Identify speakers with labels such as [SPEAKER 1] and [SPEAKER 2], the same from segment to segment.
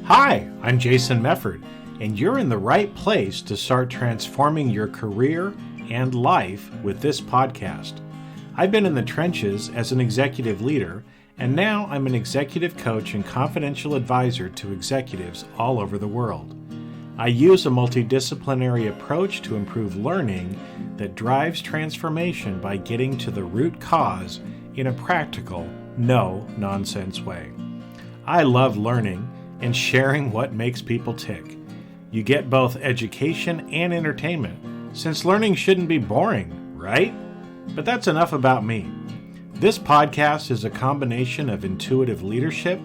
[SPEAKER 1] Hi, I'm Jason Mefford, and you're in the right place to start transforming your career and life with this podcast. I've been in the trenches as an executive leader, and now I'm an executive coach and confidential advisor to executives all over the world. I use a multidisciplinary approach to improve learning that drives transformation by getting to the root cause in a practical, no-nonsense way. I love learning and sharing what makes people tick. You get both education and entertainment, since learning shouldn't be boring, right? But that's enough about me. This podcast is a combination of intuitive leadership,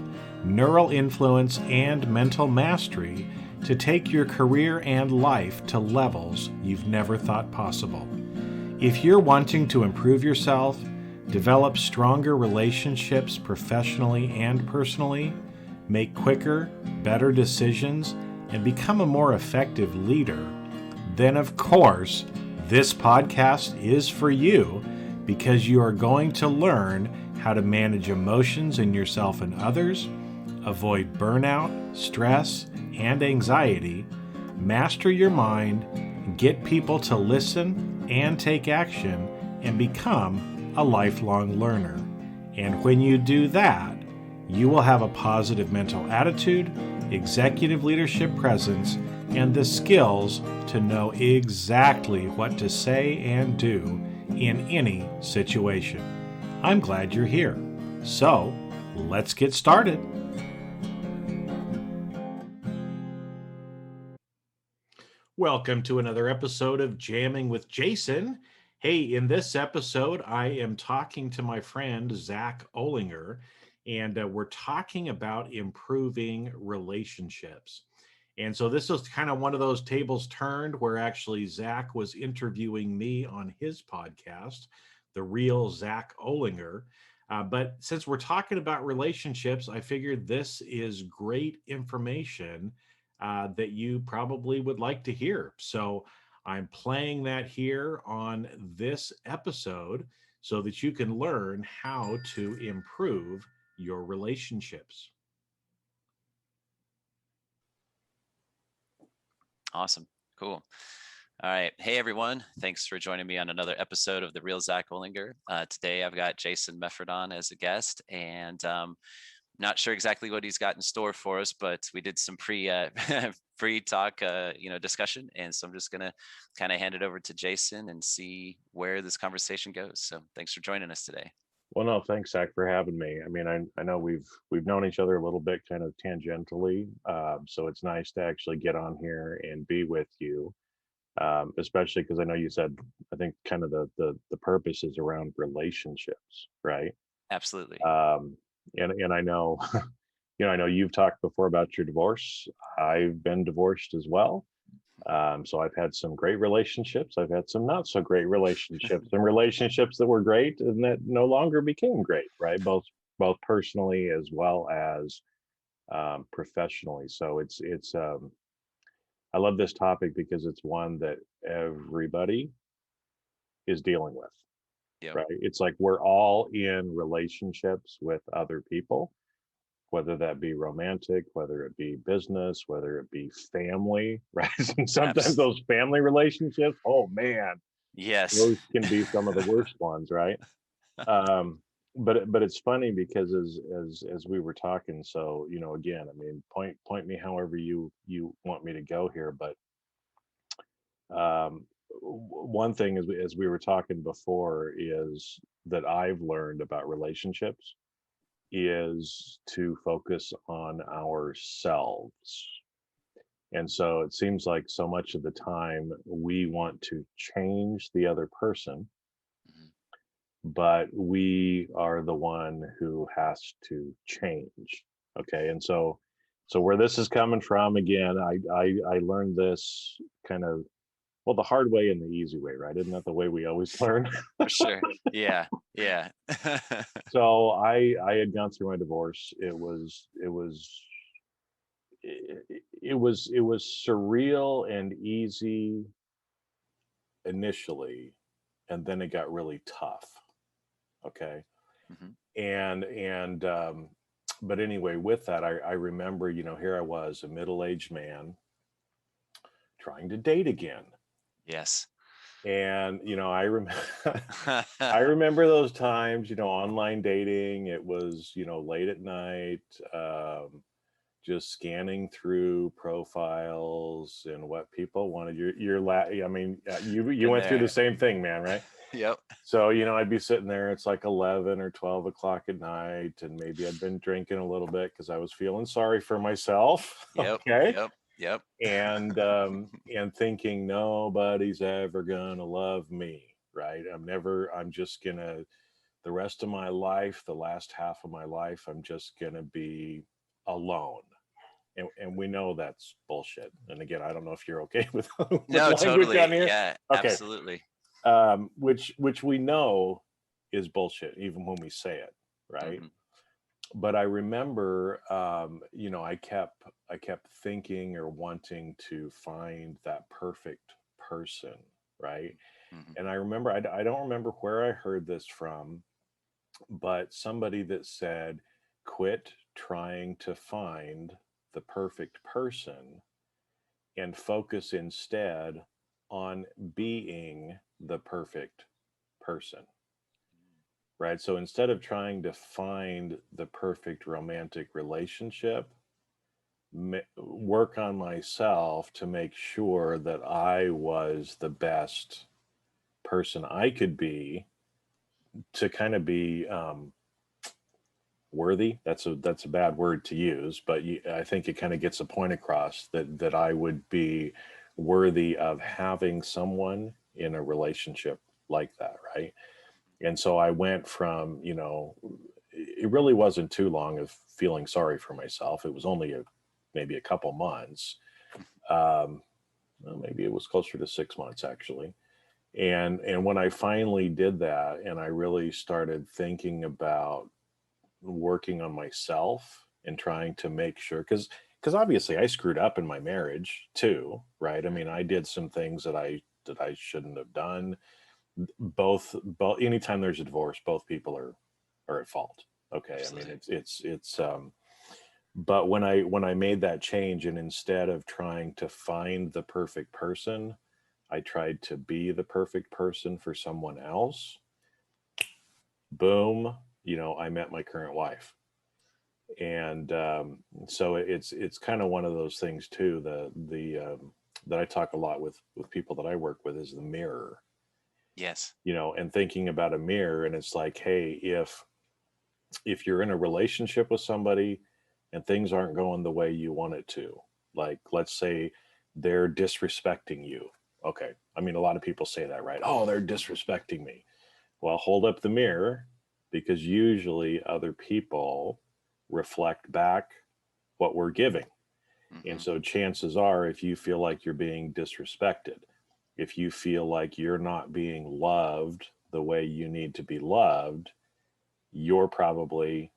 [SPEAKER 1] neural influence, and mental mastery to take your career and life to levels you've never thought possible. If you're wanting to improve yourself, develop stronger relationships professionally and personally, make quicker, better decisions, and become a more effective leader, then of course, this podcast is for you because you are going to learn how to manage emotions in yourself and others, avoid burnout, stress, and anxiety, master your mind, get people to listen and take action, and become a lifelong learner. And when you do that, you will have a positive mental attitude, executive leadership presence, and the skills to know exactly what to say and do in any situation. I'm glad you're here. So, let's get started. Welcome to another episode of Jamming with Jason. Hey, in this episode, I am talking to my friend Zach Olinger, and we're talking about improving relationships. And so this was kind of one of those tables turned where actually Zach was interviewing me on his podcast, the Real Zach Olinger. But since we're talking about relationships, I figured this is great information that you probably would like to hear. So I'm playing that here on this episode so that you can learn how to improve your relationships.
[SPEAKER 2] Awesome. Cool. All right. Hey, everyone. Thanks for joining me on another episode of the Real Zach Olinger. Today, I've got Jason Mefford on as a guest, and not sure exactly what he's got in store for us, but we did some pre-talk, discussion. And so I'm just going to kind of hand it over to Jason and see where this conversation goes. So thanks for joining us today.
[SPEAKER 3] Well, no, thanks, Zach, for having me. I mean, I know we've known each other a little bit, kind of tangentially, so it's nice to actually get on here and be with you, especially because I know you said I think kind of the purpose is around relationships, right?
[SPEAKER 2] Absolutely.
[SPEAKER 3] And I know, I know you've talked before about your divorce. I've been divorced as well. So I've had some great relationships. I've had some not so great relationships, and relationships that were great and that no longer became great, right? Both personally as well as professionally. So it's I love this topic because it's one that everybody is dealing with,
[SPEAKER 2] Yep.
[SPEAKER 3] right? It's like we're all in relationships with other people, whether that be romantic, whether it be business, whether it be family, right? And sometimes those family relationships, oh man,
[SPEAKER 2] yes,
[SPEAKER 3] those can be some of the worst ones, right? But it's funny because as we were talking, so again, I mean, point me however you want me to go here, but one thing as we were talking before is that I've learned about relationships is to focus on ourselves. And so it seems like so much of the time we want to change the other person, but we are the one who has to change. Okay. And so where this is coming from, again, I learned this kind of, well, the hard way and the easy way, right? Isn't that the way we always learn?
[SPEAKER 2] for sure. Yeah.
[SPEAKER 3] So I had gone through my divorce. It was surreal and easy initially, and then it got really tough. Okay.
[SPEAKER 2] Mhm.
[SPEAKER 3] And but anyway, with that, I remember, here I was, a middle-aged man trying to date again.
[SPEAKER 2] Yes.
[SPEAKER 3] And, I remember, I remember those times, online dating. It was, late at night, just scanning through profiles and what people wanted. I mean, you went through the same thing, man, right?
[SPEAKER 2] Yep.
[SPEAKER 3] So, I'd be sitting there, it's like 11 or 12 o'clock at night, and maybe I'd been drinking a little bit because I was feeling sorry for myself.
[SPEAKER 2] Yep.
[SPEAKER 3] Okay.
[SPEAKER 2] Yep.
[SPEAKER 3] And thinking nobody's ever gonna love me, right? I'm just gonna, the rest of my life, the last half of my life, I'm just gonna be alone. And we know that's bullshit. And again, I don't know if you're okay with,
[SPEAKER 2] No,
[SPEAKER 3] language
[SPEAKER 2] totally.
[SPEAKER 3] on here.
[SPEAKER 2] Yeah,
[SPEAKER 3] Okay.
[SPEAKER 2] absolutely.
[SPEAKER 3] Which we know is bullshit, even when we say it, right? Mm-hmm. But I remember, I kept thinking or wanting to find that perfect person, right? Mm-hmm. And I remember, I don't remember where I heard this from, but somebody that said, quit trying to find the perfect person and focus instead on being the perfect person. Right. So instead of trying to find the perfect romantic relationship, work on myself to make sure that I was the best person I could be, to kind of be worthy. That's a bad word to use, but I think it kind of gets a point across that I would be worthy of having someone in a relationship like that. Right. And so I went from, it really wasn't too long of feeling sorry for myself. It was only maybe a couple months. Well, maybe it was closer to 6 months, actually. And when I finally did that, and I really started thinking about working on myself and trying to make sure, because obviously I screwed up in my marriage too, right? I mean, I did some things that I shouldn't have done. Both anytime there's a divorce, both people are at fault. Okay. Absolutely. I mean, it's but when I made that change, and instead of trying to find the perfect person, I tried to be the perfect person for someone else. Boom, I met my current wife. And so it's kind of one of those things too, that I talk a lot with people that I work with, is the mirror.
[SPEAKER 2] Yes.
[SPEAKER 3] And thinking about a mirror, and it's like, hey, if you're in a relationship with somebody and things aren't going the way you want it to, like, let's say they're disrespecting you. Okay. I mean, a lot of people say that, right? Oh, they're disrespecting me. Well, hold up the mirror, because usually other people reflect back what we're giving. Mm-hmm. And so chances are, if you feel like you're being disrespected, if you feel like you're not being loved the way you need to be loved, you're probably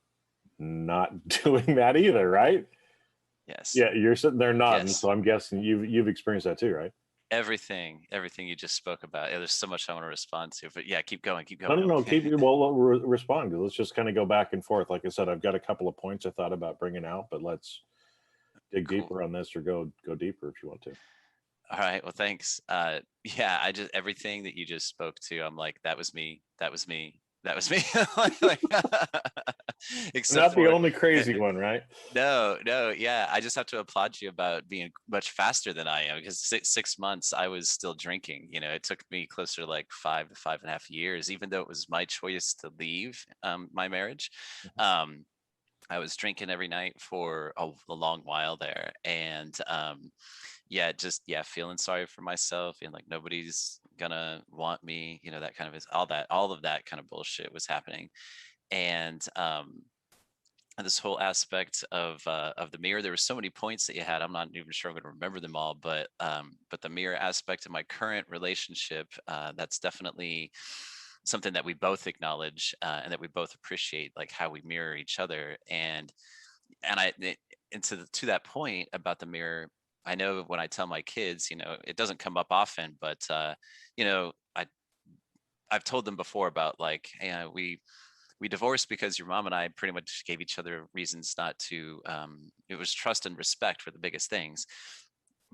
[SPEAKER 3] not doing that either, right?
[SPEAKER 2] Yes.
[SPEAKER 3] Yeah, you're sitting there nodding.
[SPEAKER 2] Yes.
[SPEAKER 3] So I'm guessing you've experienced that too, right?
[SPEAKER 2] Everything you just spoke about. Yeah, there's so much I want to respond to, but yeah, keep going.
[SPEAKER 3] No, respond. Let's just kind of go back and forth. Like I said, I've got a couple of points I thought about bringing out, but let's dig deeper on this, or go deeper if you want to.
[SPEAKER 2] All right. Well, thanks. Yeah, everything that you just spoke to, I'm like, that was me.
[SPEAKER 3] Except not the only crazy one, right?
[SPEAKER 2] No. Yeah. I just have to applaud you about being much faster than I am, because 6 months I was still drinking. It took me closer to like 5 to 5.5 years, even though it was my choice to leave my marriage. I was drinking every night for a long while there. And feeling sorry for myself, and like nobody's gonna want me, that kind of all of that kind of bullshit was happening. And this whole aspect of the mirror, there were so many points that you had. I'm not even sure I'm going to remember them all, but the mirror aspect of my current relationship, that's definitely something that we both acknowledge, and that we both appreciate, like how we mirror each other. And to that point about the mirror, I know when I tell my kids, it doesn't come up often, but I've told them before about, like, we we divorced because your mom and I pretty much gave each other reasons not to. It was trust and respect were the biggest things,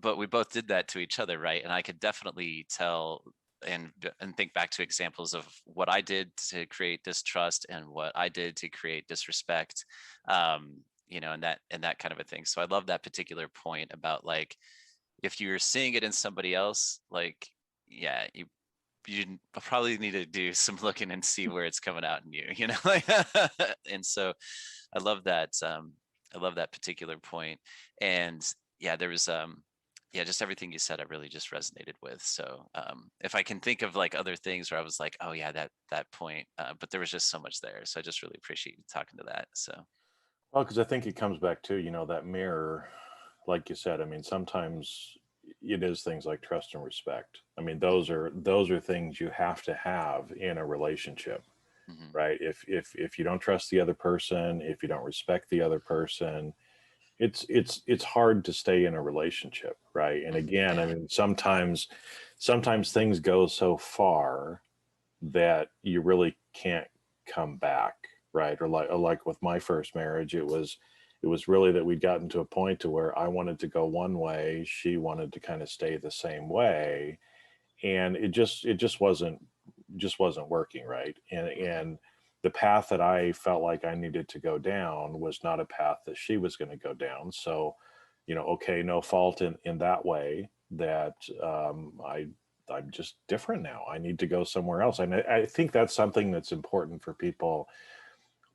[SPEAKER 2] but we both did that to each other, right? And I could definitely tell and think back to examples of what I did to create distrust and what I did to create disrespect, and that kind of a thing. So I love that particular point about like, if you're seeing it in somebody else, like, yeah, you probably need to do some looking and see where it's coming out in you, like, and so I love that. I love that particular point. And yeah, there was, yeah, just everything you said, I really just resonated with. So if I can think of like other things where I was like, oh yeah, that point, but there was just so much there. So I just really appreciate you talking to that. So.
[SPEAKER 3] Well, because I think it comes back to, that mirror, like you said. I mean, sometimes it is things like trust and respect. I mean, those are things you have to have in a relationship,
[SPEAKER 2] Mm-hmm.
[SPEAKER 3] right? If you don't trust the other person, if you don't respect the other person, it's hard to stay in a relationship, right? And again,
[SPEAKER 2] Yeah.
[SPEAKER 3] I mean, sometimes things go so far that you really can't come back, right? Or like with my first marriage, it was really that we'd gotten to a point to where I wanted to go one way, she wanted to kind of stay the same way, and it just wasn't working, right? And the path that I felt like I needed to go down was not a path that she was going to go down. So, okay, no fault in that way, that I'm just different now. I need to go somewhere else. And I think that's something that's important for people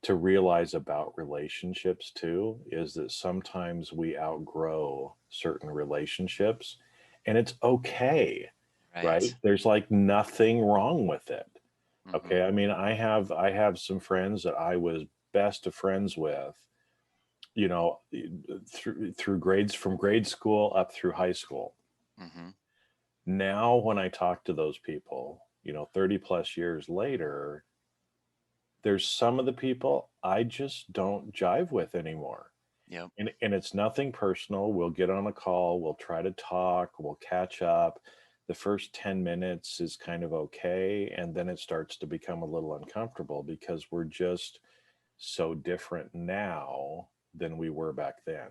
[SPEAKER 3] to realize about relationships too, is that sometimes we outgrow certain relationships, and it's okay, right?
[SPEAKER 2] Right.
[SPEAKER 3] There's like nothing wrong with it.
[SPEAKER 2] Mm-hmm.
[SPEAKER 3] Okay. I mean, I have some friends that I was best of friends with, you know, through grades, from grade school up through high school.
[SPEAKER 2] Mm-hmm.
[SPEAKER 3] Now, when I talk to those people, 30 plus years later, there's some of the people I just don't jive with anymore.
[SPEAKER 2] Yep.
[SPEAKER 3] And it's nothing personal. We'll get on a call, we'll try to talk, we'll catch up. The first 10 minutes is kind of okay. And then it starts to become a little uncomfortable because we're just so different now than we were back then.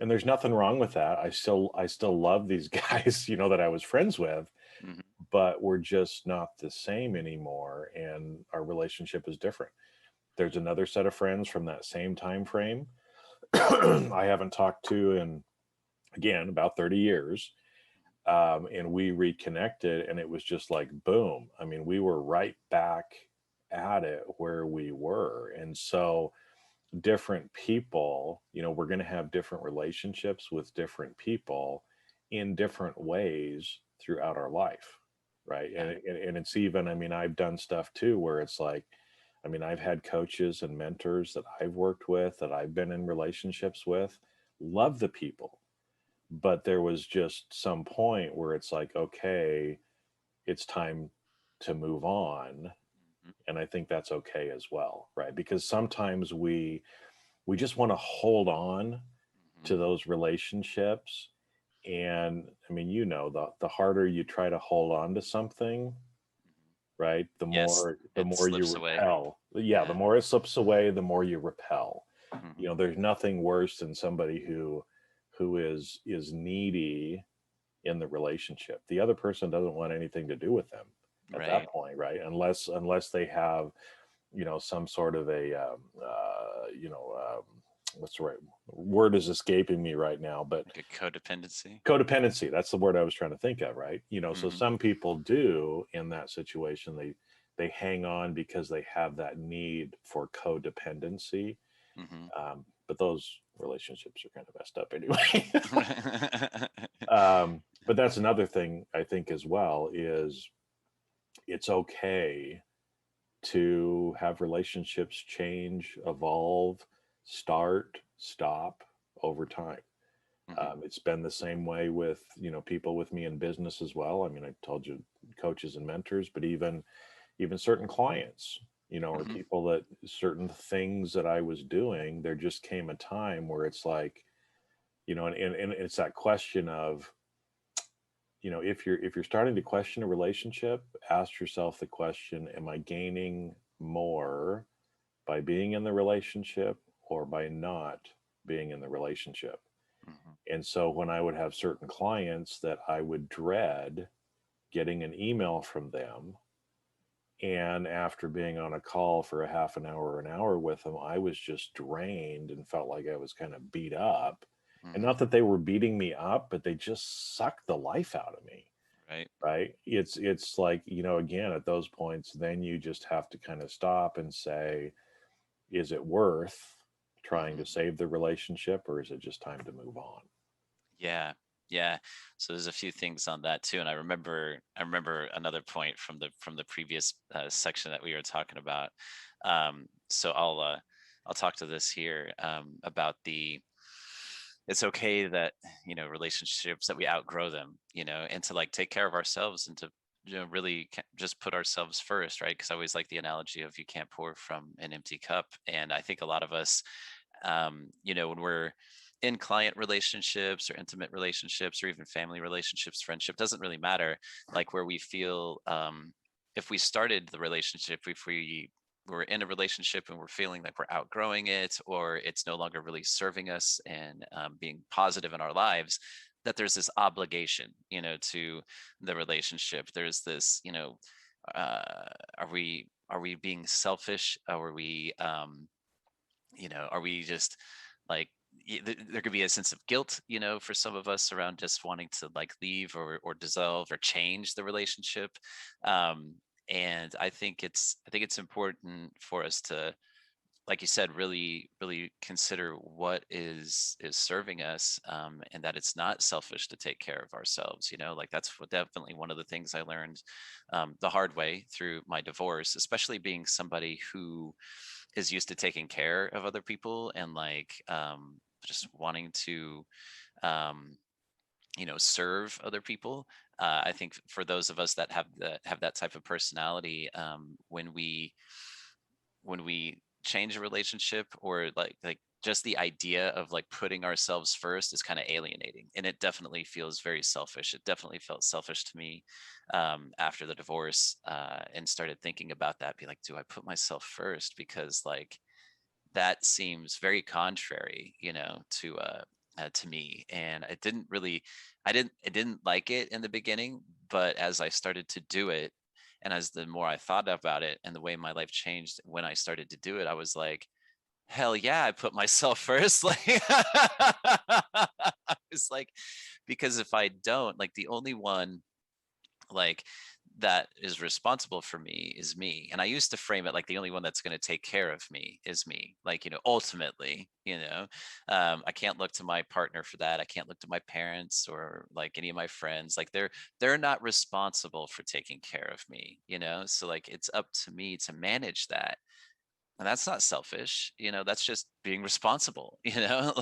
[SPEAKER 3] And there's nothing wrong with that. I still love these guys, that I was friends with,
[SPEAKER 2] Mm-hmm.
[SPEAKER 3] but we're just not the same anymore. And our relationship is different. There's another set of friends from that same time frame I haven't talked to in, again, about 30 years. And we reconnected, and it was just like, boom. I mean, we were right back at it where we were. And so, different people, we're going to have different relationships with different people in different ways throughout our life. Right.
[SPEAKER 2] Yeah.
[SPEAKER 3] And it's even, I mean, I've done stuff too where it's like, I mean, I've had coaches and mentors that I've worked with, that I've been in relationships with, love the people. But there was just some point where it's like, okay, it's time to move on.
[SPEAKER 2] Mm-hmm.
[SPEAKER 3] And I think that's okay as well, right? Because sometimes we just want to hold on
[SPEAKER 2] Mm-hmm.
[SPEAKER 3] to those relationships. And I mean, the harder you try to hold on to something, right, the
[SPEAKER 2] Yes,
[SPEAKER 3] more the
[SPEAKER 2] it
[SPEAKER 3] more you
[SPEAKER 2] slips away.
[SPEAKER 3] repel. Yeah, the
[SPEAKER 2] Yeah.
[SPEAKER 3] more it slips away, the more you repel.
[SPEAKER 2] Mm-hmm.
[SPEAKER 3] There's nothing worse than somebody who is needy in the relationship. The other person doesn't want anything to do with them at that
[SPEAKER 2] Right.
[SPEAKER 3] point, right? Unless they have, some sort of a, what's the right word is escaping me right now, but
[SPEAKER 2] Like a codependency.
[SPEAKER 3] codependency. That's the word I was trying to think of, right? So
[SPEAKER 2] Mm-hmm.
[SPEAKER 3] some people do in that situation. They hang on because they have that need for codependency.
[SPEAKER 2] Mm-hmm.
[SPEAKER 3] But those relationships are kind of messed up anyway.
[SPEAKER 2] Mm-hmm.
[SPEAKER 3] But that's another thing I think as well, is it's okay to have relationships change, evolve, start, stop over time. It's been the same way with, people with me in business as well. I mean, I told you, coaches and mentors, but even certain clients, or
[SPEAKER 2] Mm-hmm.
[SPEAKER 3] people, that certain things that I was doing, there just came a time where it's like, and it's that question of, if you're starting to question a relationship, ask yourself the question, am I gaining more by being in the relationship or by not being in the relationship.
[SPEAKER 2] Mhm.
[SPEAKER 3] And so when I would have certain clients that I would dread getting an email from them, and after being on a call for a half an hour or an hour with them, I was just drained and felt like I was kind of beat up. And not
[SPEAKER 2] Mhm.
[SPEAKER 3] that they were beating me up, but they just sucked the life out of me.
[SPEAKER 2] Right.
[SPEAKER 3] Right. It's like, again, at those points, then you just have to kind of stop and say, is it worth trying to
[SPEAKER 2] Mhm.
[SPEAKER 3] save the relationship, or is it just time to move on?
[SPEAKER 2] Yeah. Yeah. So there's a few things on that too. And I remember another point from the previous section that we were talking about. So I'll talk to this here about it's okay that, relationships that we outgrow them, and to like take care of ourselves and to, really just put ourselves first, right? Because I always like the analogy of you can't pour from an empty cup. And I think a lot of us, when we're in client relationships or intimate relationships or even family relationships, friendship, doesn't really matter, like where we feel, if we started the relationship, if we were in a relationship and we're feeling like we're outgrowing it, or it's no longer really serving us and being positive in our lives, that there's this obligation, to the relationship. There's this, uh, are we being selfish? Are we just like, there could be a sense of guilt, for some of us around just wanting to like leave or dissolve or change the relationship. um, and I think it's important for us to, like you said, really really consider what is serving us, and that it's not selfish to take care of ourselves. Like that's definitely one of the things I learned the hard way through my divorce, especially being somebody who is used to taking care of other people and like, just wanting to, um, serve other people. I think for those of us that have that type of personality, when we change a relationship, or like just the idea of like putting ourselves first is kind of alienating, and it definitely feels very selfish. It definitely felt selfish to me after the divorce, and started thinking about that, be like, do I put myself first? Because like that seems very contrary, to me. And I didn't like it in the beginning, but as I started to do it, and as the more I thought about it and the way my life changed when I started to do it, I was like, hell yeah, I put myself first. Like, it's like, because if I don't, like, the only one like that is responsible for me is me. And I used to frame it like the only one that's going to take care of me is me. Like, ultimately, I can't look to my partner for that. I can't look to my parents or like any of my friends. Like they're not responsible for taking care of me, so like it's up to me to manage that. And that's not selfish, that's just being responsible,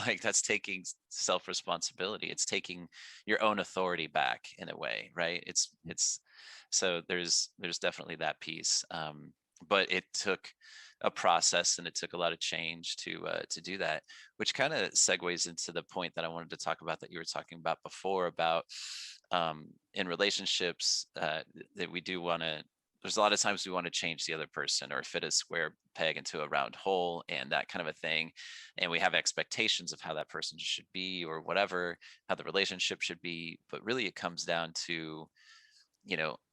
[SPEAKER 2] like that's taking self responsibility. It's taking your own authority back in a way, right? It's so there's definitely that piece. But it took a process and it took a lot of change to do that, which kind of segues into the point that I wanted to talk about that you were talking about before about, in relationships, that we do want to, there's a lot of times we want to change the other person or fit a square peg into a round hole and that kind of a thing. And we have expectations of how that person should be or whatever, how the relationship should be. But really it comes down to,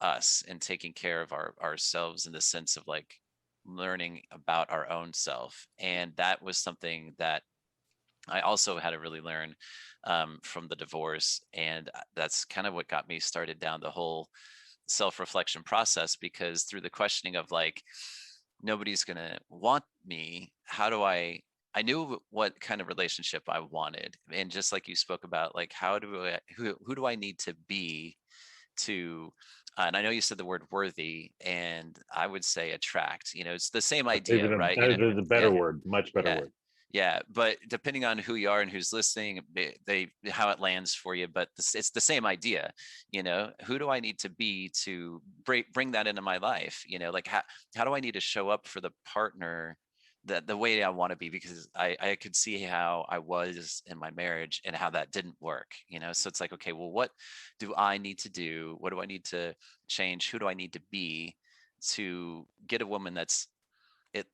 [SPEAKER 2] us and taking care of ourselves in the sense of like learning about our own self. And that was something that I also had to really learn, from the divorce. And that's kind of what got me started down the whole self-reflection process, because through the questioning of like, nobody's going to want me, how do I knew what kind of relationship I wanted. And just like you spoke about, like, who do I need to be to, and I know you said the word worthy, and I would say attract, it's the same idea, right?
[SPEAKER 3] There's a better
[SPEAKER 2] Yeah,
[SPEAKER 3] word, much better
[SPEAKER 2] yeah,
[SPEAKER 3] word.
[SPEAKER 2] yeah, but depending on who you are and who's listening, they how it lands for you. But it's the same idea, Who do I need to be to bring that into my life? Like how do I need to show up for the partner that the way I want to be? Because I could see how I was in my marriage and how that didn't work. So it's like, okay, well, what do I need to do? What do I need to change? Who do I need to be to get a woman that's it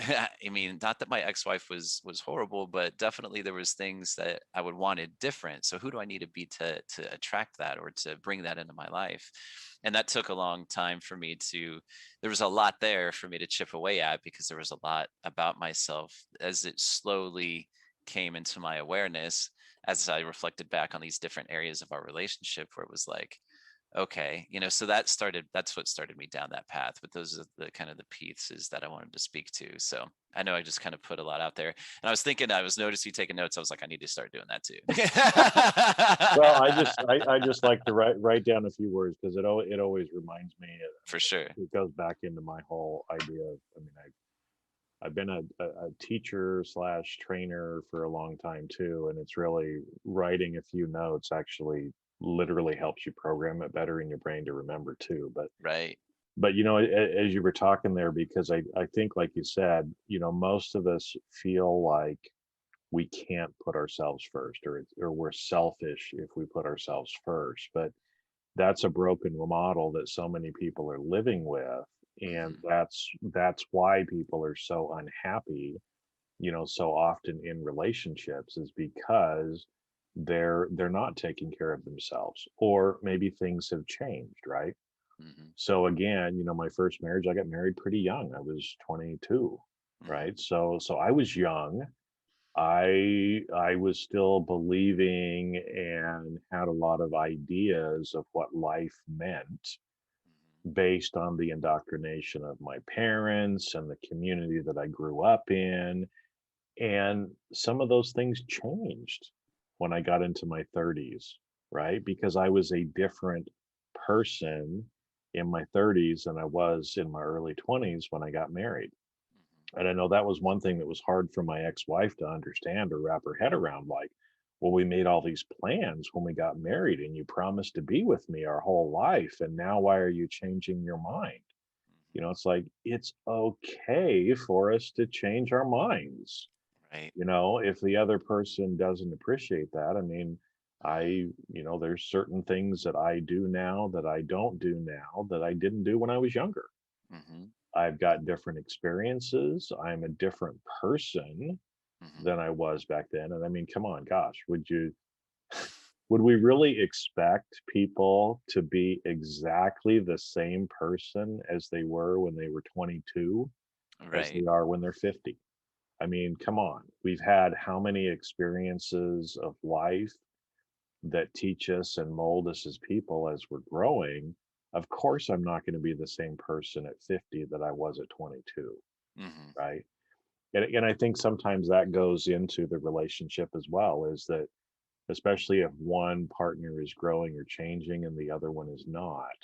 [SPEAKER 2] I mean, not that my ex-wife was horrible, but definitely there was things that I would wanted different. So who do I need to be to attract that or to bring that into my life? And that took a long time for me to, there was a lot there for me to chip away at, because there was a lot about myself as it slowly came into my awareness, as I reflected back on these different areas of our relationship, where it was like, okay, so that's what started me down that path. But those are the kind of the pieces that I wanted to speak to. So I know I just kind of put a lot out there, and I was thinking, I was noticing you taking notes. I was like, I need to start doing that too.
[SPEAKER 3] Well, I just like to write down a few words, because it always reminds me.
[SPEAKER 2] For sure.
[SPEAKER 3] It goes back into my whole idea of, I mean, I've been a teacher slash trainer for a long time too, and it's really writing a few notes actually literally helps you program it better in your brain to remember too.
[SPEAKER 2] Right.
[SPEAKER 3] But as you were talking there, because I think, like you said, most of us feel like we can't put ourselves first, or we're selfish if we put ourselves first. But that's a broken model that so many people are living with, and
[SPEAKER 2] Mhm.
[SPEAKER 3] that's why people are so unhappy, so often in relationships, is because they're not taking care of themselves, or maybe things have changed, right?
[SPEAKER 2] Mhm.
[SPEAKER 3] So again, my first marriage, I got married pretty young. I was 22,
[SPEAKER 2] Mhm.
[SPEAKER 3] right? So I was young. I was still believing and had a lot of ideas of what life meant based on the indoctrination of my parents and the community that I grew up in. And some of those things changed when I got into my 30s, right? Because I was a different person in my 30s than I was in my early 20s when I got married. And I know that was one thing that was hard for my ex-wife to understand or wrap her head around. Like, well, we made all these plans when we got married, and you promised to be with me our whole life. And now why are you changing your mind? It's like, it's okay for us to change our minds.
[SPEAKER 2] Right.
[SPEAKER 3] If the other person doesn't appreciate that, I mean, there's certain things that I do now that I don't do now that I didn't do when I was younger.
[SPEAKER 2] Mhm.
[SPEAKER 3] I've got different experiences. I'm a different person
[SPEAKER 2] Mhm.
[SPEAKER 3] than I was back then. And I mean, come on, gosh, would we really expect people to be exactly the same person as they were when they were 22 as
[SPEAKER 2] Right.
[SPEAKER 3] they are when they're 50? I mean, come on. We've had how many experiences of life that teach us and mold us as people as we're growing? Of course, I'm not going to be the same person at 50 that I was at 22,
[SPEAKER 2] Mhm.
[SPEAKER 3] right? And I think sometimes that goes into the relationship as well, is that especially if one partner is growing or changing and the other one is not,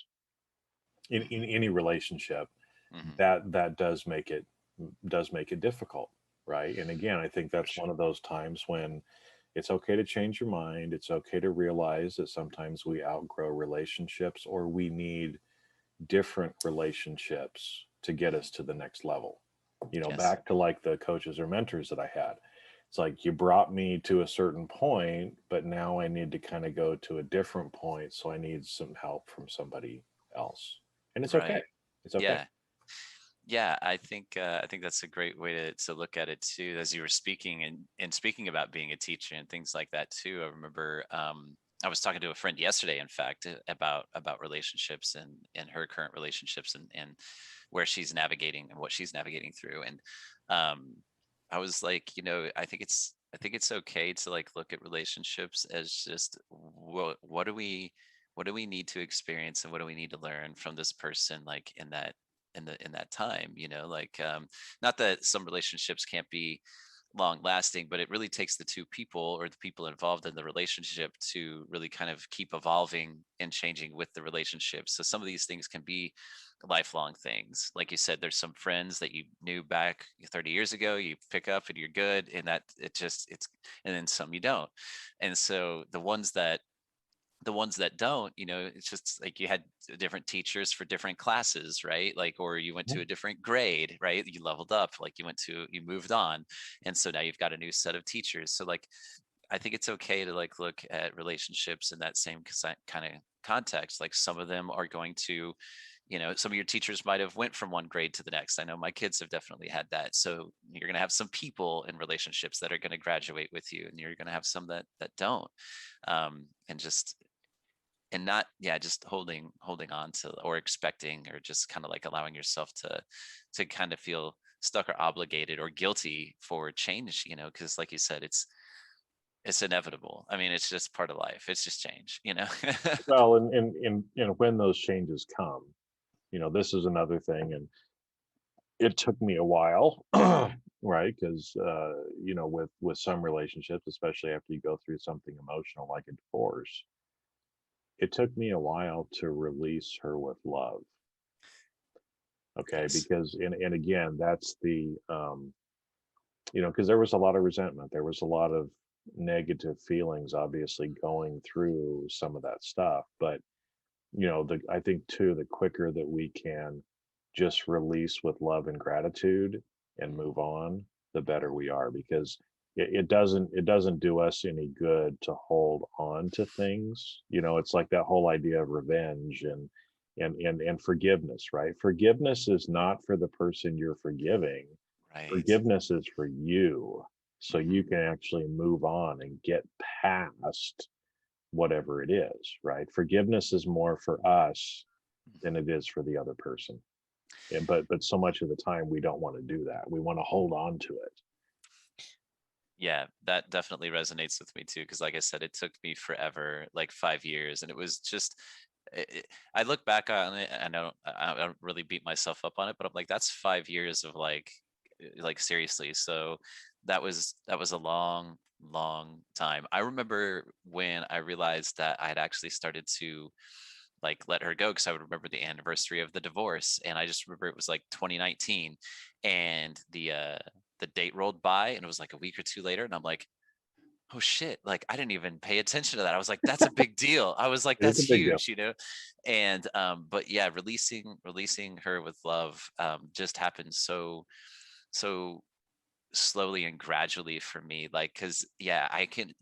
[SPEAKER 3] in
[SPEAKER 2] Mhm.
[SPEAKER 3] any relationship,
[SPEAKER 2] Mhm.
[SPEAKER 3] that does make it difficult, right? And again, I think
[SPEAKER 2] For
[SPEAKER 3] that's one
[SPEAKER 2] sure.
[SPEAKER 3] of those times when it's okay to change your mind. It's okay to realize that sometimes we outgrow relationships, or we need different relationships to get us to the next level.
[SPEAKER 2] Yes.
[SPEAKER 3] Back to like the coaches or mentors that I had. It's like, you brought me to a certain point, but now I need to kind of go to a different point. So I need some help from somebody else. And it's okay.
[SPEAKER 2] Right.
[SPEAKER 3] It's okay.
[SPEAKER 2] Yeah. Yeah, I think that's a great way to look at it too. As you were speaking and speaking about being a teacher and things like that too, I remember I was talking to a friend yesterday, in fact, about relationships and her current relationships and where she's navigating and what she's navigating through. And um, I was like, I think it's okay to like look at relationships as just what do we need to experience and what do we need to learn from this person, like in that time, like not that some relationships can't be long lasting, but it really takes the two people or the people involved in the relationship to really kind of keep evolving and changing with the relationship. So some of these things can be lifelong things. Like you said, there's some friends that you knew back 30 years ago, you pick up and you're good, and that it's and then some you don't. And so the ones that don't, it's just like you had different teachers for different classes, right? Like, or you went to a different grade, right? You leveled up, like you moved on. And so now you've got a new set of teachers. So like, I think it's okay to like look at relationships in that same kind of context. Like some of them are going to some of your teachers might have went from one grade to the next. I know my kids have definitely had that. So you're going to have some people in relationships that are going to graduate with you, and you're going to have some that don't. And just and not just holding on to, or expecting, or just kind of like allowing yourself to kind of feel stuck or obligated or guilty for change, because like you said, it's inevitable. I mean, it's just part of life. It's just change.
[SPEAKER 3] Well, and when those changes come, this is another thing, and it took me a while, right? Because with some relationships, especially after you go through something emotional like a divorce, it took me a while to release her with love. Okay,
[SPEAKER 2] Yes.
[SPEAKER 3] because and again, that's the because there was a lot of resentment, there was a lot of negative feelings, obviously going through some of that stuff, but I think too, the quicker that we can just release with love and gratitude and move on, the better we are, because it doesn't do us any good to hold on to things. It's like that whole idea of revenge and forgiveness, right? Forgiveness is not for the person you're forgiving.
[SPEAKER 2] Right.
[SPEAKER 3] Forgiveness is for you, so you
[SPEAKER 2] Mhm.
[SPEAKER 3] can actually move on and get past whatever it is, right? Forgiveness is more for us than it is for the other person. But so much of the time we don't want to do that. We want to hold on to it.
[SPEAKER 2] Yeah, that definitely resonates with me too. Because, like I said, it took me forever, like 5 years, and it was just. I look back on it, and I don't really beat myself up on it, but I'm like, that's 5 years of like seriously. So that was a long, long time. I remember when I realized that I had actually started to like let her go, because I would remember the anniversary of the divorce, and I just remember it was like 2019, and the date rolled by, and it was like a week or two later, and I'm like, oh shit, like I didn't even pay attention to that. I was like, that's a big deal. I was like,
[SPEAKER 3] It's
[SPEAKER 2] that's
[SPEAKER 3] a big deal.
[SPEAKER 2] huge. And but yeah, releasing her with love just happened so slowly and gradually for me, like, because yeah, I can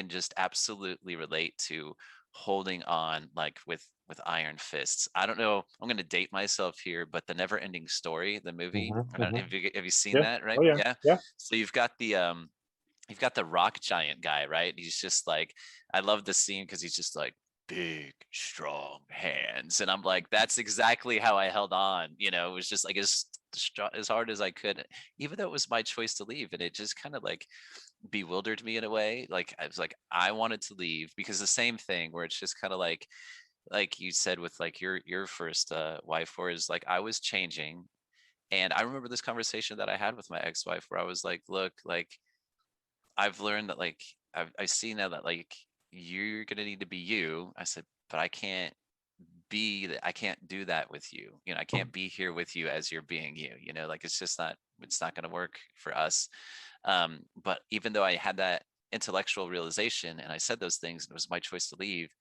[SPEAKER 2] just absolutely relate to holding on like with iron fists. I don't know, I'm going to date myself here, but the Never Ending Story, the movie,
[SPEAKER 3] Hmm.
[SPEAKER 2] I don't
[SPEAKER 3] Hmm.
[SPEAKER 2] have you seen
[SPEAKER 3] Yeah.
[SPEAKER 2] that, right?
[SPEAKER 3] Oh yeah.
[SPEAKER 2] Yeah.
[SPEAKER 3] Yeah.
[SPEAKER 2] So you've got the rock giant guy, right? He's just like, I love the scene because he's just like, big, strong hands. And I'm like, that's exactly how I held on. It was just like as hard as I could, even though it was my choice to leave. And it just kind of like bewildered me in a way. Like, I was like, I wanted to leave because the same thing where it's just kind of like you said with like your first wife, where is like I was changing. And I remember this conversation that I had with my ex-wife where I was like, look, like I've learned that, like, I see now that like you're gonna need to be you. I said, but I can't be that. I can't do that with you. I can't be here with you as you're being you. Like it's not gonna work for us. But even though I had that intellectual realization and I said those things and it was my choice to leave,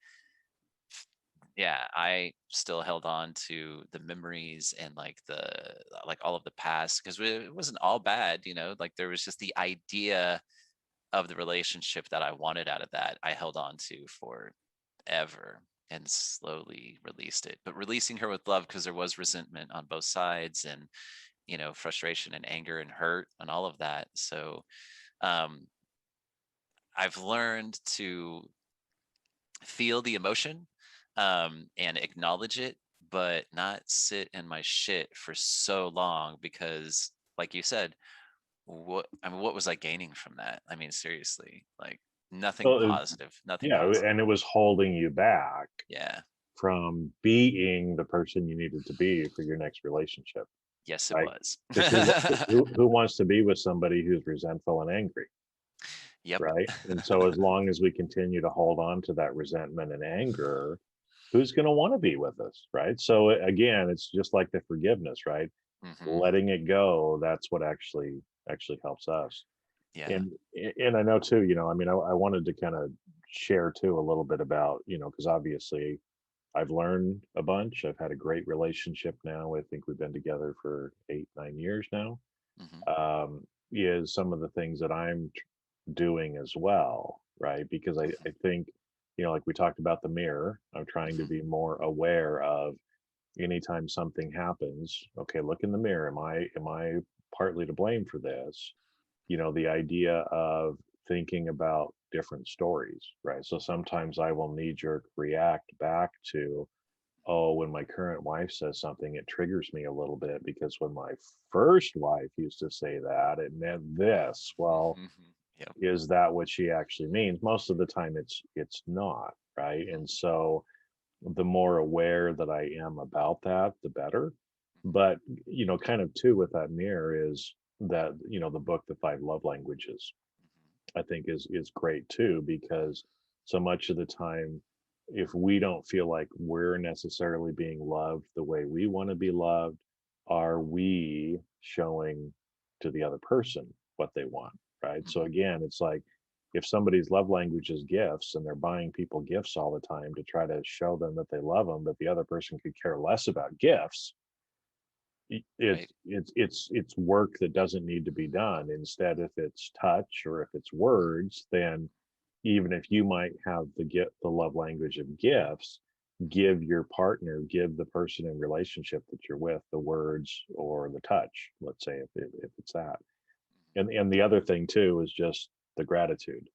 [SPEAKER 2] yeah, I still held on to the memories and like all of the past, because it wasn't all bad. Like there was just the idea of the relationship that I wanted out of that, I held on to forever and slowly released it. But releasing her with love, because there was resentment on both sides, and frustration and anger and hurt and all of that. So um, I've learned to feel the emotion and acknowledge it, but not sit in my shit for so long, because, like you said, what was I gaining from that? I mean, seriously, like nothing
[SPEAKER 3] Well,
[SPEAKER 2] positive, nothing
[SPEAKER 3] yeah,
[SPEAKER 2] positive.
[SPEAKER 3] and it was holding you back
[SPEAKER 2] Yeah.
[SPEAKER 3] from being the person you needed to be for your next relationship,
[SPEAKER 2] Yes, it
[SPEAKER 3] right?
[SPEAKER 2] was.
[SPEAKER 3] Because who wants to be with somebody who's resentful and angry,
[SPEAKER 2] Yep.
[SPEAKER 3] right? And so as long as we continue to hold on to that resentment and anger, who's going to want to be with us, right? So again, it's just like the forgiveness, right?
[SPEAKER 2] Hmm.
[SPEAKER 3] Letting it go, that's what actually helps us.
[SPEAKER 2] Yeah.
[SPEAKER 3] And I know too, I mean, I wanted to kind of share too a little bit about, because obviously I've learned a bunch. I've had a great relationship now. I think we've been together for 8, 9 years now.
[SPEAKER 2] Hmm.
[SPEAKER 3] Is some of the things that I'm doing as well, right? Because I think, like we talked about the mirror, I'm trying to
[SPEAKER 2] Hmm.
[SPEAKER 3] be more aware of anytime something happens, okay, look in the mirror. Am I partly to blame for this? The idea of thinking about different stories, right? So sometimes I will knee jerk react back to, oh, when my current wife says something, it triggers me a little bit because when my first wife used to say that, it meant this. Well,
[SPEAKER 2] Yep.
[SPEAKER 3] is that what she actually means? Most of the time it's not, right? And so the more aware that I am about that, the better. But kind of too with that mirror is that the book, The Five Love Languages, I think is great too, because so much of the time, if we don't feel like we're necessarily being loved the way we want to be loved, are we showing to the other person what they want, right? So again, it's like if somebody's love language is gifts and they're buying people gifts all the time to try to show them that they love them, but the other person could care less about gifts,
[SPEAKER 2] Right.
[SPEAKER 3] it's work that doesn't need to be done. Instead, if it's touch or if it's words, then even if you might have the love language of gifts, give your partner, give the person in relationship that you're with the words or the touch, let's say, if it's that. And the other thing too is just the gratitude.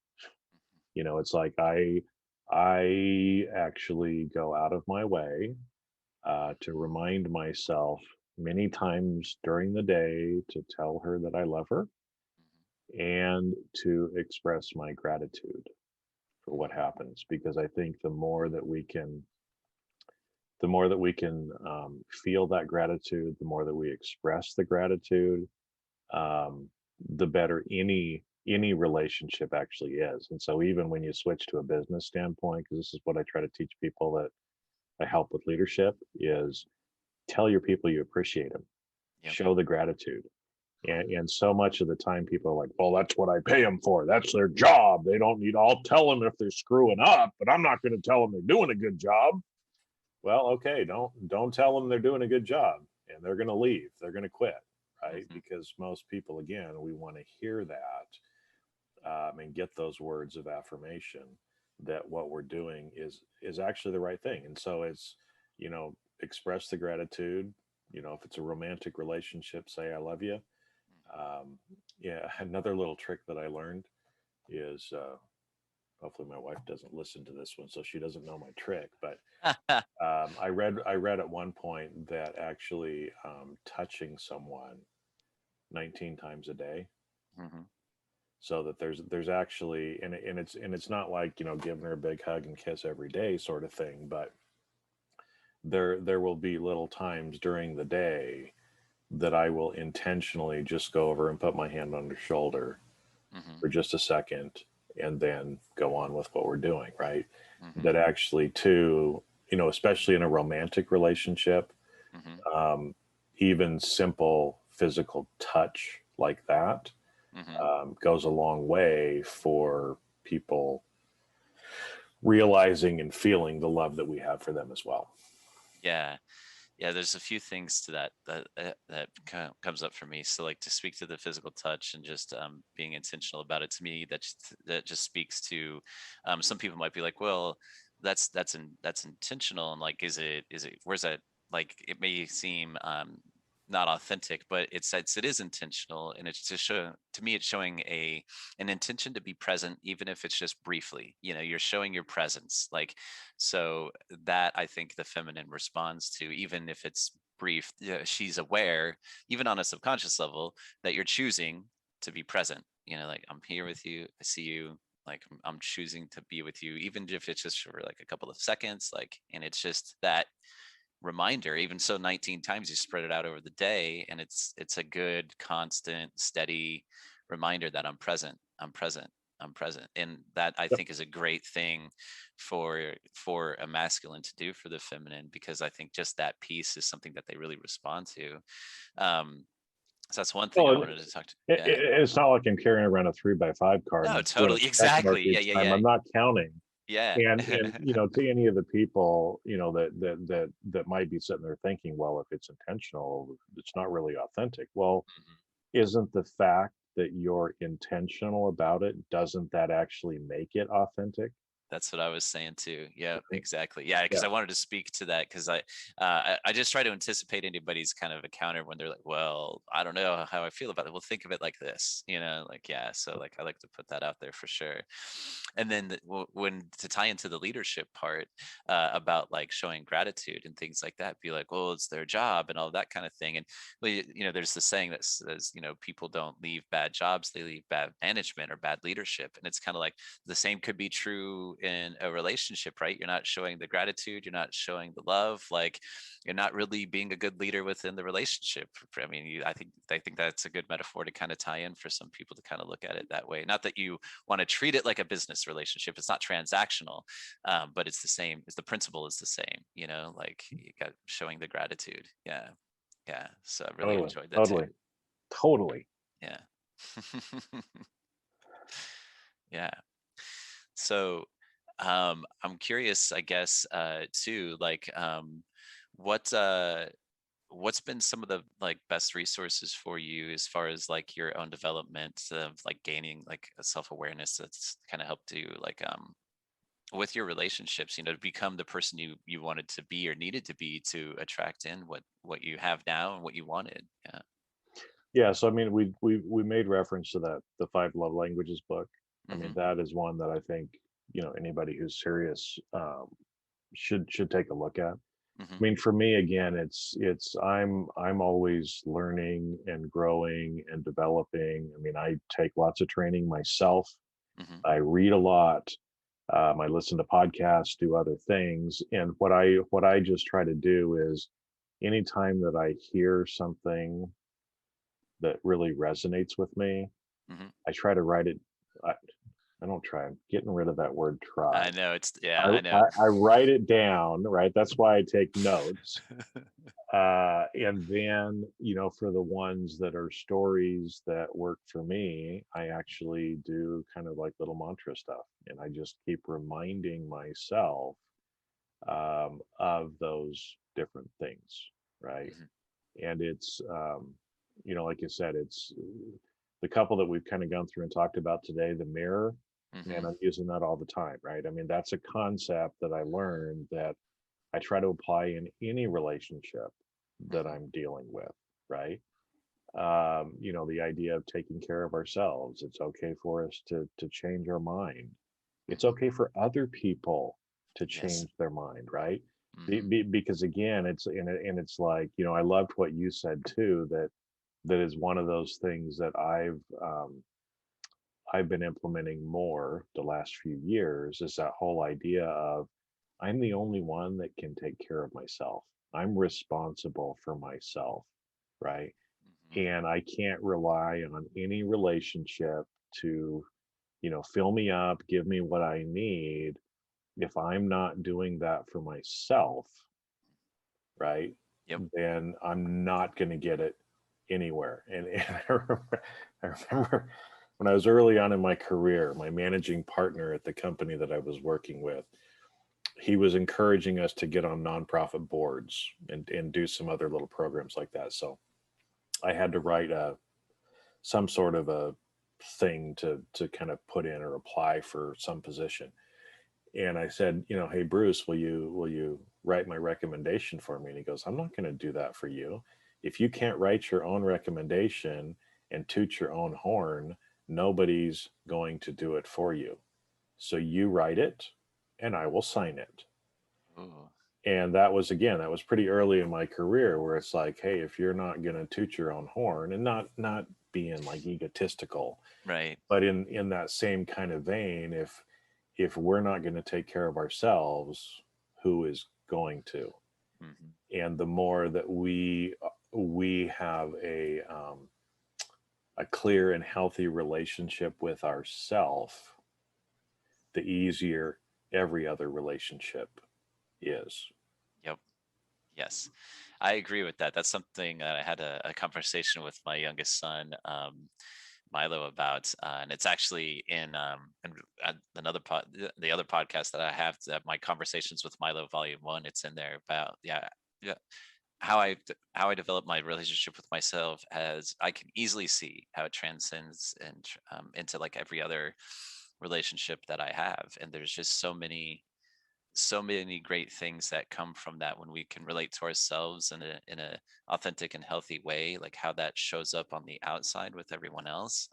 [SPEAKER 3] It's like I actually go out of my way to remind myself many times during the day to tell her that I love her and to express my gratitude for what happens, because I think the more that we can feel that gratitude, the more that we express the gratitude, um, the better any relationship actually is. And so even when you switch to a business standpoint, because this is what I try to teach people that I help with leadership, is tell your people you appreciate them,
[SPEAKER 2] Yep.
[SPEAKER 3] show the gratitude. And so much of the time people are like, well, that's what I pay them for. That's their job. They don't need, I'll tell them if they're screwing up, but I'm not going to tell them they're doing a good job. Well, okay, don't tell them they're doing a good job and they're going to leave. They're going to quit, right? Because most people, again, we want to hear that and get those words of affirmation that what we're doing is actually the right thing. And so it's, express the gratitude. If it's a romantic relationship, say I love you. Yeah, another little trick that I learned is hopefully my wife doesn't listen to this one, so she doesn't know my trick. But I read at one point that actually touching someone 19 times a day, so that there's actually and it's not like giving her a big hug and kiss every day sort of thing, but there will be little times during the day that I will intentionally just go over and put my hand on her shoulder for just a second and then go on with what we're doing, right? That actually too, especially in a romantic relationship, even simple physical touch like that goes a long way for people realizing and feeling the love that we have for them as well.
[SPEAKER 2] Yeah. Yeah, there's a few things to that kind of comes up for me. So, like, to speak to the physical touch and just being intentional about it, to me, that just speaks to some people might be like, well, that's intentional, and like, is it where's that, like, it may seem not authentic, but it is intentional, and it's just to me it's showing an intention to be present, even if it's just briefly. You're showing your presence, like, so that I think the feminine responds to, even if it's brief. She's aware, even on a subconscious level, that you're choosing to be present. Like, I'm here with you, I see you, like, I'm choosing to be with you, even if it's just for like a couple of seconds, like, and it's just that reminder. Even so, 19 times, you spread it out over the day, and it's a good, constant, steady reminder that I'm present, and that, I think, is a great thing for a masculine to do for the feminine, because I think just that piece is something that they really respond to. So that's one thing I wanted to talk to. Yeah.
[SPEAKER 3] It's not like I'm carrying around a 3x5 card.
[SPEAKER 2] No, totally, exactly. Yeah.
[SPEAKER 3] I'm not counting.
[SPEAKER 2] Yeah.
[SPEAKER 3] And to any of the people that might be sitting there thinking, well, if it's intentional, it's not really authentic. Well, isn't the fact that you're intentional about it, doesn't that actually make it authentic?
[SPEAKER 2] That's what I was saying too. Yeah, exactly. Yeah,
[SPEAKER 3] Yeah.
[SPEAKER 2] because I wanted to speak to that because I just try to anticipate anybody's kind of a counter when they're like, well, I don't know how I feel about it. Well, think of it like this, like, yeah. So like, I like to put that out there for sure. And then when to tie into the leadership part about like showing gratitude and things like that, be like, well, it's their job and all that kind of thing. And well, there's the saying that says, people don't leave bad jobs, they leave bad management or bad leadership. And it's kind of like the same could be true in a relationship, right? You're not showing the gratitude, you're not showing the love, like you're not really being a good leader within the relationship. I mean, I think that's a good metaphor to kind of tie in for some people to kind of look at it that way. Not that you want to treat it like a business relationship, it's not transactional, but it's the same. The principle is the same, like you got showing the gratitude. Yeah, so I really enjoyed that
[SPEAKER 3] totally.
[SPEAKER 2] Yeah. Yeah. So I'm curious, I guess, too, like what's been some of the like best resources for you as far as like your own development of like gaining like a self-awareness that's kind of helped you like with your relationships, to become the person you wanted to be or needed to be to attract in what you have now and what you wanted.
[SPEAKER 3] Yeah, so I mean, we made reference to that, the Five Love Languages book. I mean, that is one that I think anybody who's serious should take a look at. I mean, for me, again, it's I'm always learning and growing and developing. I mean, I take lots of training myself. I read a lot. I listen to podcasts, do other things, and what I just try to do is anytime that I hear something that really resonates with me, I try to write it. I don't try. I'm getting rid of that word try.
[SPEAKER 2] I know I know.
[SPEAKER 3] I write it down, right? That's why I take notes. And then, for the ones that are stories that work for me, I actually do kind of like little mantra stuff. And I just keep reminding myself of those different things, right? And it's, like you said, it's the couple that we've kind of gone through and talked about today, the mirror. And I'm using that all the time, right? I mean, that's a concept that I learned that I try to apply in any relationship that I'm dealing with, right? The idea of taking care of ourselves. It's okay for us to change our mind. It's okay for other people to change their mind, right? Because again, it's like, I loved what you said too, that is one of those things that I've been implementing more the last few years, is that whole idea of I'm the only one that can take care of myself. I'm responsible for myself, right? And I can't rely on any relationship to, fill me up, give me what I need. If I'm not doing that for myself, right,
[SPEAKER 2] Yep.
[SPEAKER 3] then I'm not going to get it anywhere. And I remember when I was early on in my career, my managing partner at the company that I was working with, he was encouraging us to get on nonprofit boards and do some other little programs like that. So I had to write some sort of a thing to kind of put in or apply for some position. And I said, hey Bruce, will you write my recommendation for me? And he goes, I'm not going to do that for you. If you can't write your own recommendation and toot your own horn, nobody's going to do it for you. So you write it and I will sign it.
[SPEAKER 2] Ooh.
[SPEAKER 3] And that was pretty early in my career, where it's like, hey, if you're not going to toot your own horn, and not being like egotistical,
[SPEAKER 2] Right,
[SPEAKER 3] but in that same kind of vein, if we're not going to take care of ourselves, who is going to? And the more that we have a clear and healthy relationship with ourself, the easier every other relationship is.
[SPEAKER 2] yep. Yes, I agree with that. That's something that I had a conversation with my youngest son, Milo, about, and it's actually in another the other podcast that I have, that my conversations with Milo Volume 1. It's in there about yeah how I develop my relationship with myself, as I can easily see how it transcends and into like every other relationship that I have. And there's just so many great things that come from that when we can relate to ourselves in a authentic and healthy way, like how that shows up on the outside with everyone else.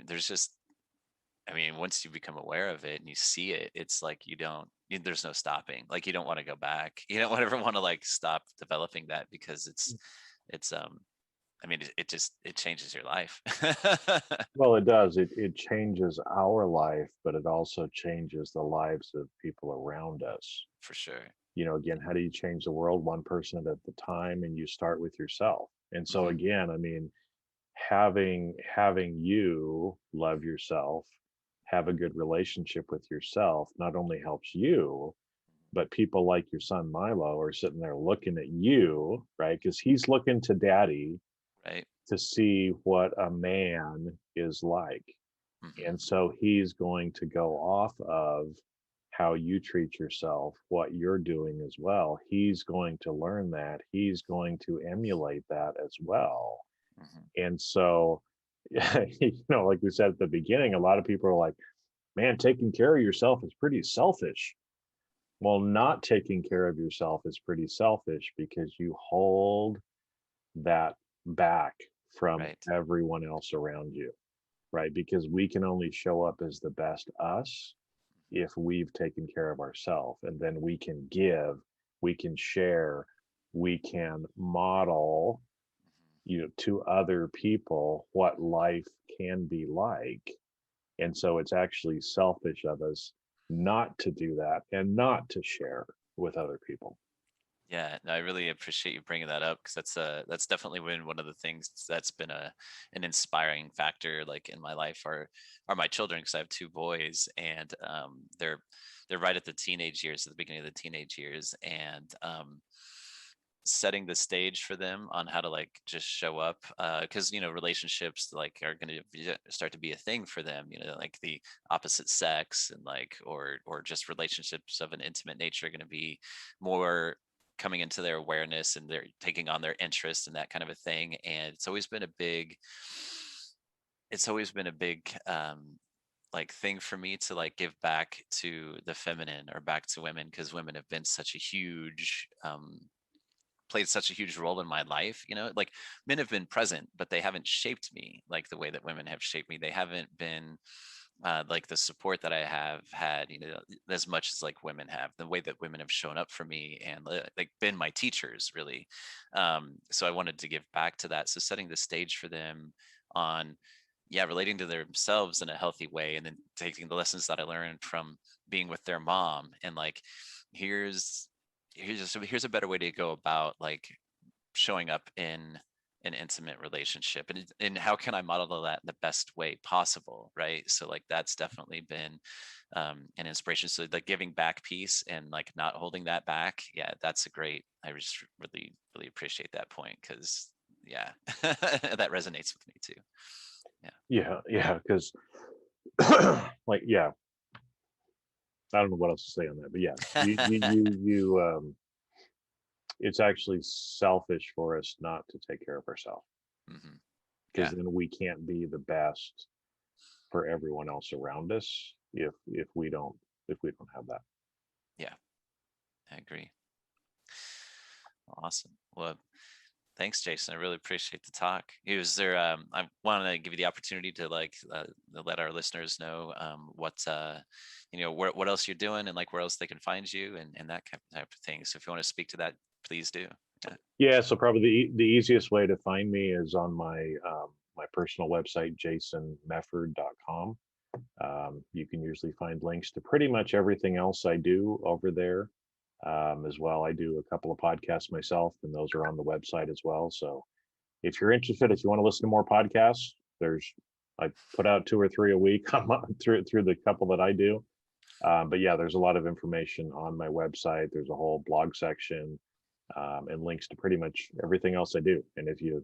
[SPEAKER 2] There's just, I mean, once you become aware of it and you see it, it's like there's no stopping. Like you don't want to go back. You don't ever want to like stop developing that, because it's I mean, it changes your life.
[SPEAKER 3] Well, it does. It changes our life, but it also changes the lives of people around us.
[SPEAKER 2] For sure.
[SPEAKER 3] Again, how do you change the world one person at a time? And you start with yourself. And so
[SPEAKER 2] Hmm.
[SPEAKER 3] again, I mean, having you love yourself, have a good relationship with yourself, not only helps you, but people like your son Milo are sitting there looking at you, right? Because he's looking to daddy
[SPEAKER 2] Right.
[SPEAKER 3] to see what a man is like.
[SPEAKER 2] Hmm.
[SPEAKER 3] And so he's going to go off of how you treat yourself, what you're doing as well. He's going to learn that. He's going to emulate that as well.
[SPEAKER 2] Hmm.
[SPEAKER 3] And so, like we said at the beginning, a lot of people are like, man, taking care of yourself is pretty selfish. Well, not taking care of yourself is pretty selfish because you hold that back from
[SPEAKER 2] Right.
[SPEAKER 3] everyone else around you, right? Because we can only show up as the best us if we've taken care of ourselves, and then we can give, we can share, we can model, to other people what life can be like. And so it's actually selfish of us not to do that and not to share with other people.
[SPEAKER 2] Yeah, no, I really appreciate you bringing that up, because that's definitely been one of the things that's been an inspiring factor, like in my life, are my children, because I have two boys, and they're right at the teenage years, at the beginning of the teenage years, and setting the stage for them on how to like just show up, because relationships like are going to start to be a thing for them, like the opposite sex, and like or just relationships of an intimate nature are going to be more coming into their awareness, and they're taking on their interest and that kind of a thing. And it's always been a big like thing for me to like give back to the feminine, or back to women, because women have been such a huge played such a huge role in my life. Like men have been present, but they haven't shaped me like the way that women have shaped me. They haven't been like the support that I have had, as much as like women have, the way that women have shown up for me, and like been my teachers really. So I wanted to give back to that. So setting the stage for them on, yeah, relating to themselves in a healthy way, and then taking the lessons that I learned from being with their mom, and like, here's here's a better way to go about like showing up in an intimate relationship, and how can I model that in the best way possible, right? So like that's definitely been an inspiration. So the giving back piece, and like not holding that back, yeah, that's a great, I just really really appreciate that point, because yeah, that resonates with me too. Yeah.
[SPEAKER 3] Yeah, because like, yeah, I don't know what else to say on that, but yeah, it's actually selfish for us not to take care of ourselves,
[SPEAKER 2] Hmm.
[SPEAKER 3] because
[SPEAKER 2] Yeah.
[SPEAKER 3] then we can't be the best for everyone else around us if we don't have that.
[SPEAKER 2] Yeah, I agree. Awesome. Well, thanks, Jason. I really appreciate the talk. Is there? I want to give you the opportunity to like let our listeners know what else you're doing, and like where else they can find you, and that type of thing. So if you want to speak to that, please do. Yeah.
[SPEAKER 3] Yeah, so probably the easiest way to find me is on my personal website, jasonmefford.com. You can usually find links to pretty much everything else I do over there. As well, I do a couple of podcasts myself, and those are on the website as well. So if you're interested, if you want to listen to more podcasts, I put out 2 or 3 a week through the couple that I do. But yeah, there's a lot of information on my website. There's a whole blog section, and links to pretty much everything else I do. And if you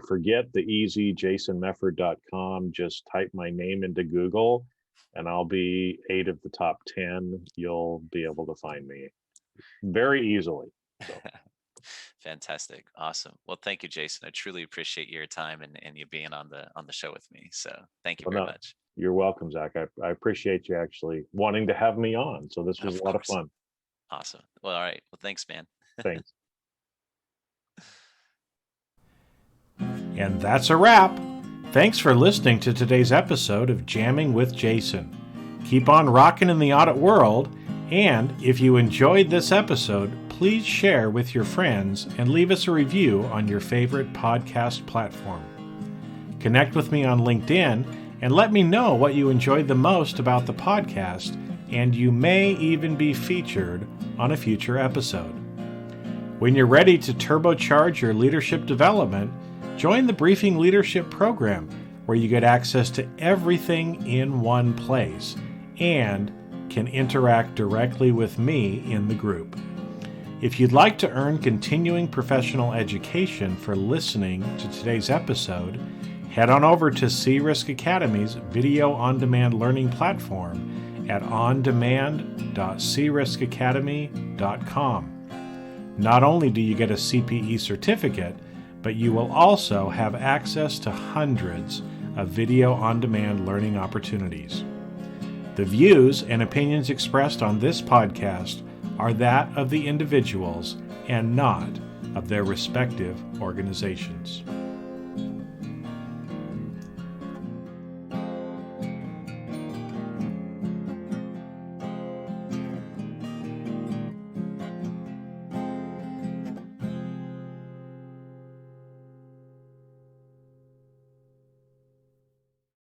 [SPEAKER 3] forget the easy jasonmefford.com, just type my name into Google, and I'll be 8 of the top 10. You'll be able to find me very easily. So.
[SPEAKER 2] Fantastic. Awesome. Well, thank you, Jason. I truly appreciate your time, and you being on the show with me. So thank you
[SPEAKER 3] Well,
[SPEAKER 2] very
[SPEAKER 3] no,
[SPEAKER 2] much.
[SPEAKER 3] You're welcome, Zach. I appreciate you actually wanting to have me on. So this was a lot of fun.
[SPEAKER 2] Awesome. Well, all right. Well, thanks, man.
[SPEAKER 3] Thanks.
[SPEAKER 1] And that's a wrap. Thanks for listening to today's episode of Jamming with Jason. Keep on rocking in the audit world, and if you enjoyed this episode, please share with your friends and leave us a review on your favorite podcast platform. Connect with me on LinkedIn and let me know what you enjoyed the most about the podcast, and you may even be featured on a future episode. When you're ready to turbocharge your leadership development, join the Briefing Leadership Program, where you get access to everything in one place and can interact directly with me in the group. If you'd like to earn continuing professional education for listening to today's episode, head on over to C-Risk Academy's video on-demand learning platform at ondemand.criskacademy.com. Not only do you get a CPE certificate, but you will also have access to hundreds of video on-demand learning opportunities. The views and opinions expressed on this podcast are that of the individuals and not of their respective organizations.